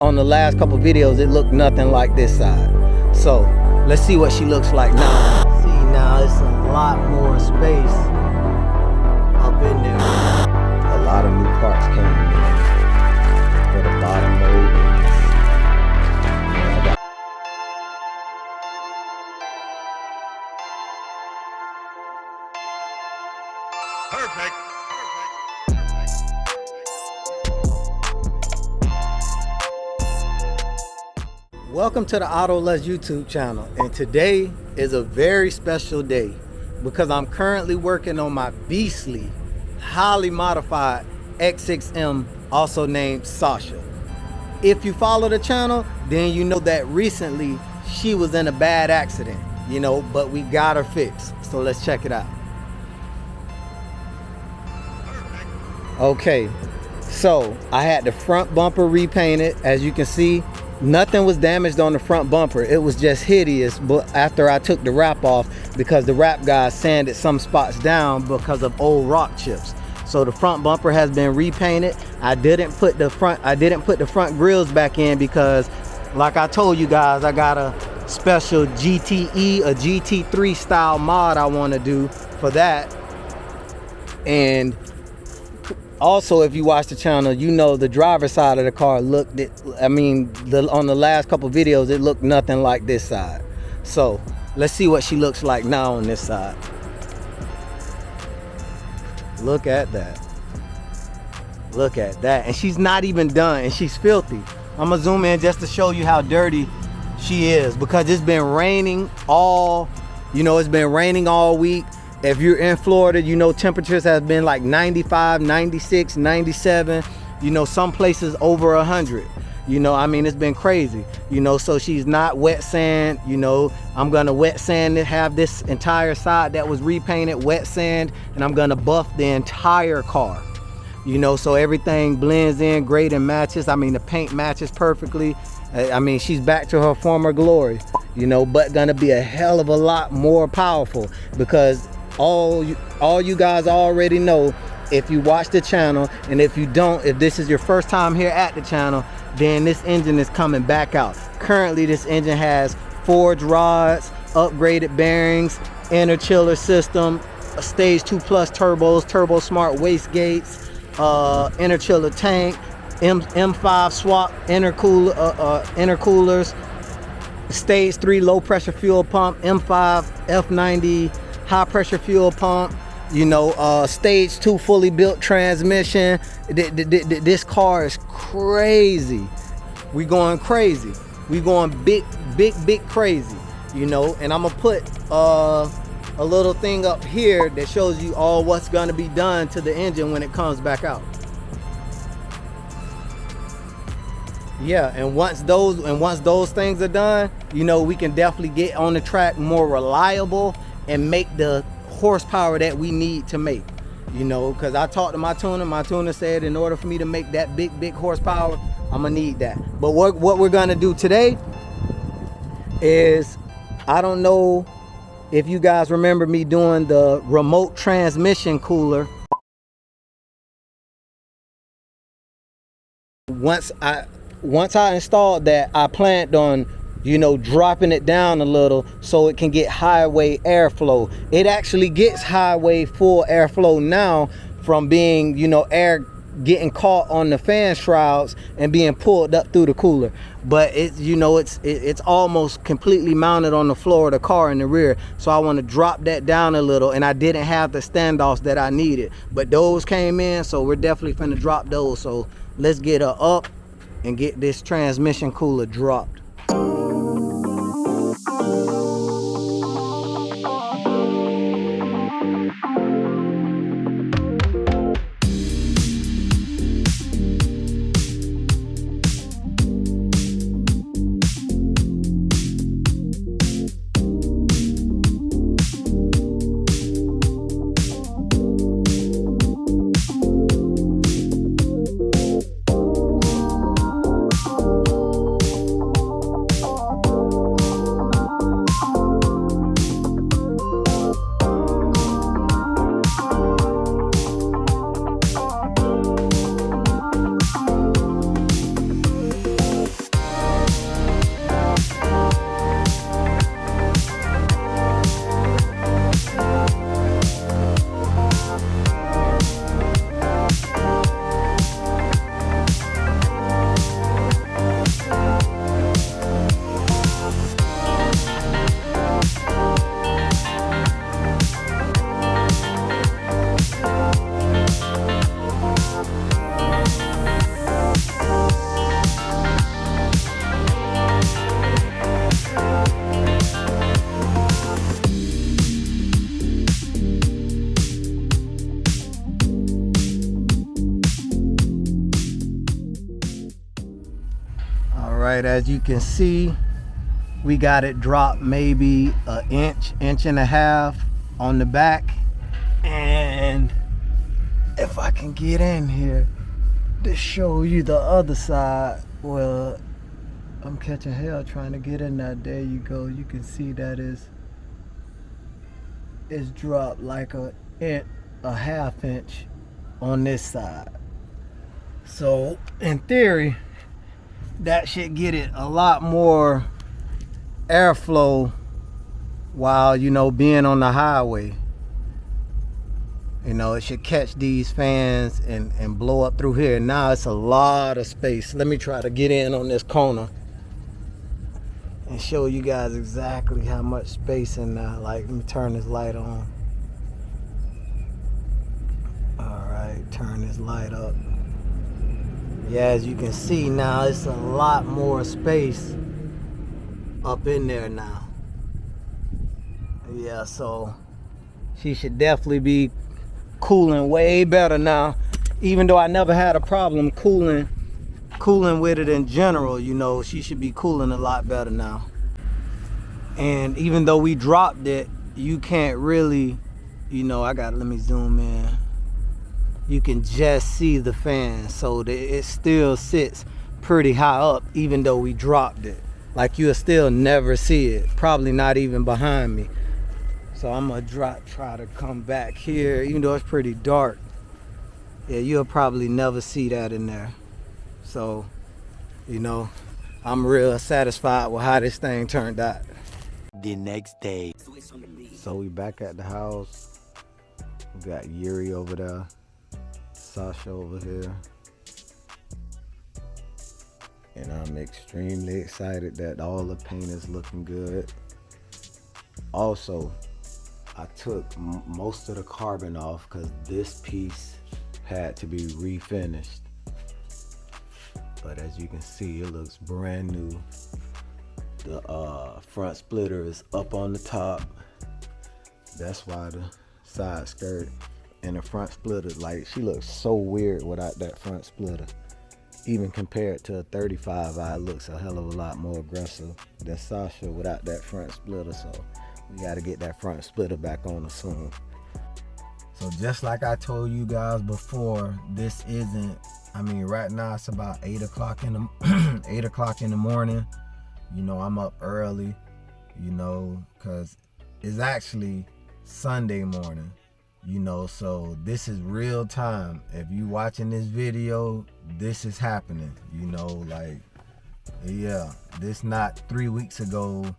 On the last couple videos, it looked nothing like this side. So let's see what she looks like now. See, now it's a lot more space up in there. A lot of new parts came in for the bottom mold. Perfect. Welcome to the AutoLust YouTube channel, and today is a very special day because I'm currently working on my beastly, highly modified X6M, also named Sasha. If you follow the channel, then you know that recently she was in a bad accident, but we got her fixed. So let's check it out. Okay, so I had the front bumper repainted. As you can see, nothing was damaged on the front bumper. It was just hideous, but after I took the wrap off, because the wrap guy sanded some spots down because of old rock chips. So the front bumper has been repainted. I didn't put the front grills back in because, like I told you guys, I got a special GTE, a GT3 style mod I want to do for that. And also, if you watch the channel, you know the driver's side of the car on the last couple videos, it looked nothing like this side. So let's see what she looks like now on this side. Look at that. Look at that. And she's not even done, and she's filthy. I'm gonna zoom in just to show you how dirty she is, because it's been raining all week. If you're in Florida, temperatures have been like 95, 96, 97, some places over 100. It's been crazy, so she's not wet sand. I'm gonna wet sand it, have this entire side that was repainted wet sand, and I'm gonna buff the entire car, so everything blends in great and matches. The paint matches perfectly. She's back to her former glory, but gonna be a hell of a lot more powerful, because all you guys already know, if you watch the channel, and if you don't, if this is your first time here at the channel, then this engine is coming back out. Currently, this engine has forged rods, upgraded bearings, inner chiller system, a stage 2 plus turbos, turbo smart waste gates, inner chiller tank, M5 swap intercoolers, stage 3 low pressure fuel pump, M5 F90 high pressure fuel pump, stage 2 fully built transmission. This car is crazy. We going crazy. We going big crazy, and I'm gonna put a little thing up here that shows you all what's gonna be done to the engine when it comes back out. Yeah, and once those things are done, we can definitely get on the track more reliable and make the horsepower that we need to make, because I talked to my tuner said in order for me to make that big horsepower, I'm gonna need that. But what we're gonna do today is, I don't know if you guys remember me doing the remote transmission cooler. Once I installed that, I planned on dropping it down a little so it can get highway airflow. It actually gets highway full airflow now from being, air getting caught on the fan shrouds and being pulled up through the cooler. But it's almost completely mounted on the floor of the car in the rear. So I want to drop that down a little, and I didn't have the standoffs that I needed, but those came in, so we're definitely finna drop those. So let's get her up and get this transmission cooler dropped. right, as you can see, we got it dropped maybe an inch and a half on the back. And if I can get in here to show you the other side, well, I'm catching hell trying to get in there. There you go. You can see that it's dropped like a half inch on this side. So in theory, that should get it a lot more airflow while, you know, being on the highway. You know, it should catch these fans and blow up through here. Now it's a lot of space. Let me try to get in on this corner and show you guys exactly how much space in there. Like, let me turn this light on. All right, turn this light up. Yeah, as you can see now, it's a lot more space up in there now. Yeah, so she should definitely be cooling way better now, even though I never had a problem cooling with it in general. You know, she should be cooling a lot better now. And even though we dropped it, you can't really, you know, let me zoom in. You can just see the fan, so it still sits pretty high up even though we dropped it. Like, you'll still never see it, probably not even behind me. So I'm gonna try to come back here, even though it's pretty dark. Yeah, you'll probably never see that in there. So, you know, I'm real satisfied with how this thing turned out. The next day. So we back at the house. We got Yuri over there, Sasha over here. And I'm extremely excited that all the paint is looking good. Also, I took most of the carbon off because this piece had to be refinished. But as you can see, it looks brand new. The front splitter is up on the top. That's why the side skirt and the front splitter, like, she looks so weird without that front splitter. Even compared to a 35i, it looks a hell of a lot more aggressive than Sasha without that front splitter. So we got to get that front splitter back on soon. So just like I told you guys before, this isn't, I mean, right now it's about 8 o'clock in the 8 o'clock in the morning. You know, I'm up early, you know, because it's actually Sunday morning, you know, so this is real time. If you watching this video, this is happening, you know, like, yeah, this not 3 weeks ago.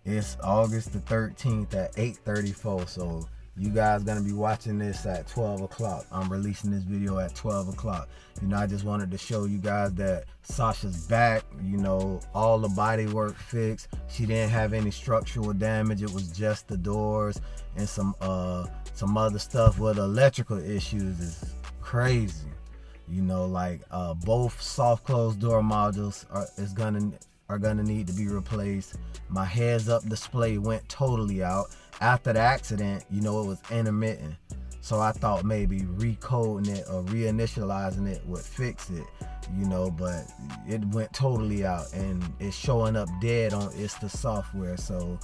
It's August the 13th at 8:34. So you guys gonna be watching this at 12 o'clock. I'm releasing this video at 12 o'clock. You know, I just wanted to show you guys that Sasha's back, you know, all the body work fixed. She didn't have any structural damage. It was just the doors and some other stuff. With electrical issues is crazy. You know, like both soft closed door modules are gonna need to be replaced. My heads up display went totally out. After the accident, you know, it was intermittent. So I thought maybe recoding it or reinitializing it would fix it, you know, but it went totally out and it's showing up dead on it's the software. So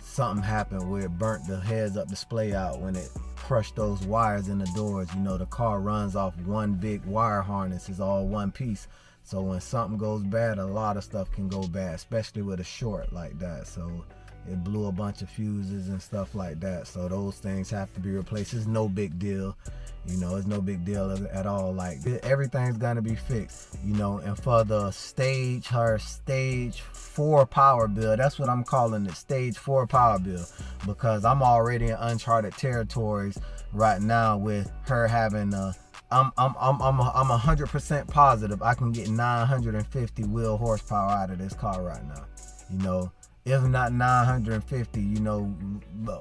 something happened where it burnt the heads up display out when it crushed those wires in the doors. You know, the car runs off one big wire harness, it's all one piece. So when something goes bad, a lot of stuff can go bad, especially with a short like that. So it blew a bunch of fuses and stuff like that. So those things have to be replaced. It's no big deal. You know, it's no big deal at all. Like, everything's gonna be fixed, you know. And for the her stage 4 power bill, that's what I'm calling it, stage 4 power bill, because I'm already in uncharted territories right now with her having I'm 100% positive I can get 950 wheel horsepower out of this car right now. You know, if not 950, you know,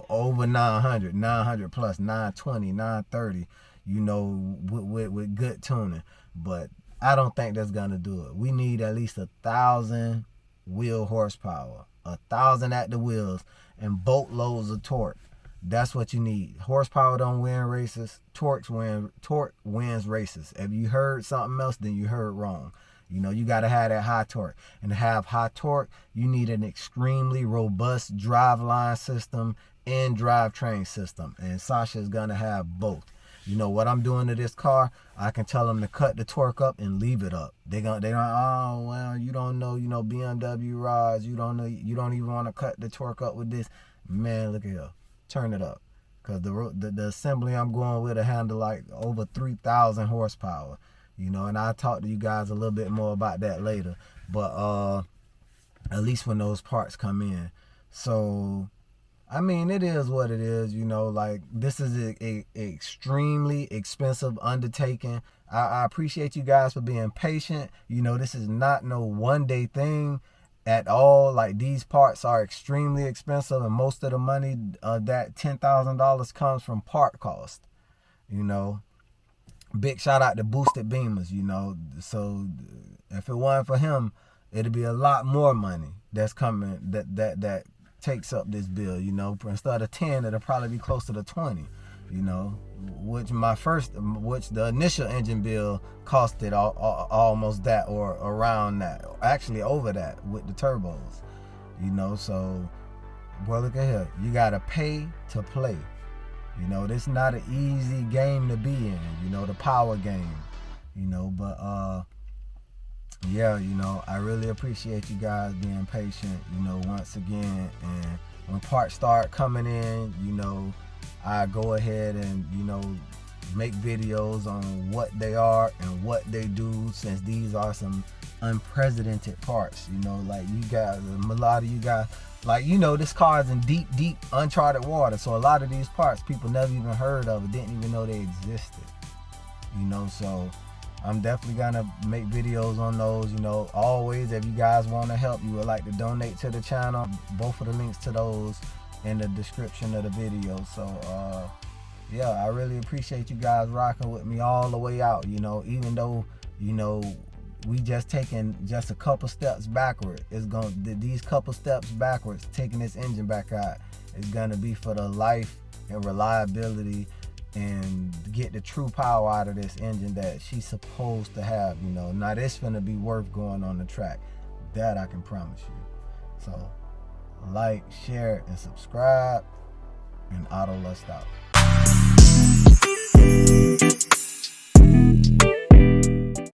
over 900 plus 920, 930, you know, with good tuning. But I don't think that's gonna do it. We need at least 1,000 wheel horsepower, 1,000 at the wheels, and boatloads of torque. That's what you need. Horsepower don't win races. Torque wins races. If you heard something else, then you heard wrong. You know, you got to have that high torque. And to have high torque, you need an extremely robust driveline system and drivetrain system. And Sasha's going to have both. You know, what I'm doing to this car, I can tell them to cut the torque up and leave it up. They don't, oh, well, you don't know, you know, BMW rods, you don't know, you don't even want to cut the torque up with this. Man, look at here. Turn it up. Because the assembly I'm going with will handle like over 3,000 horsepower. You know, and I'll talk to you guys a little bit more about that later. But at least when those parts come in. So, I mean, it is what it is, you know, like this is a extremely expensive undertaking. I appreciate you guys for being patient. You know, this is not no one-day thing at all. Like, these parts are extremely expensive, and most of the money, that $10,000 comes from part cost, you know. Big shout out to Boosted BIMMERS, you know. So if it wasn't for him, it'd be a lot more money that's coming that takes up this bill, you know. Instead of 10, it'll probably be closer to 20, you know. Which the initial engine bill costed almost that, or around that, actually over that with the turbos, you know. So, boy, look at here. You gotta pay to play. You know, this is not an easy game to be in, you know, the power game, you know, but, yeah, you know, I really appreciate you guys being patient, you know, once again, and when parts start coming in, you know, I go ahead and, you know, make videos on what they are and what they do, since these are some unprecedented parts, you know, like you guys, a lot of you guys, like, you know, this car is in deep uncharted water, so a lot of these parts people never even heard of, didn't even know they existed, you know. So I'm definitely gonna make videos on those, you know. Always, if you guys want to help, you would like to donate to the channel, both of the links to those in the description of the video. So yeah, I really appreciate you guys rocking with me all the way out, you know. Even though, you know, we just taking just a couple steps backward, these couple steps backwards, taking this engine back out, is gonna be for the life and reliability and get the true power out of this engine that she's supposed to have, you know. Now this gonna be worth going on the track, that I can promise you. So like, share, and subscribe, and Auto Lust out.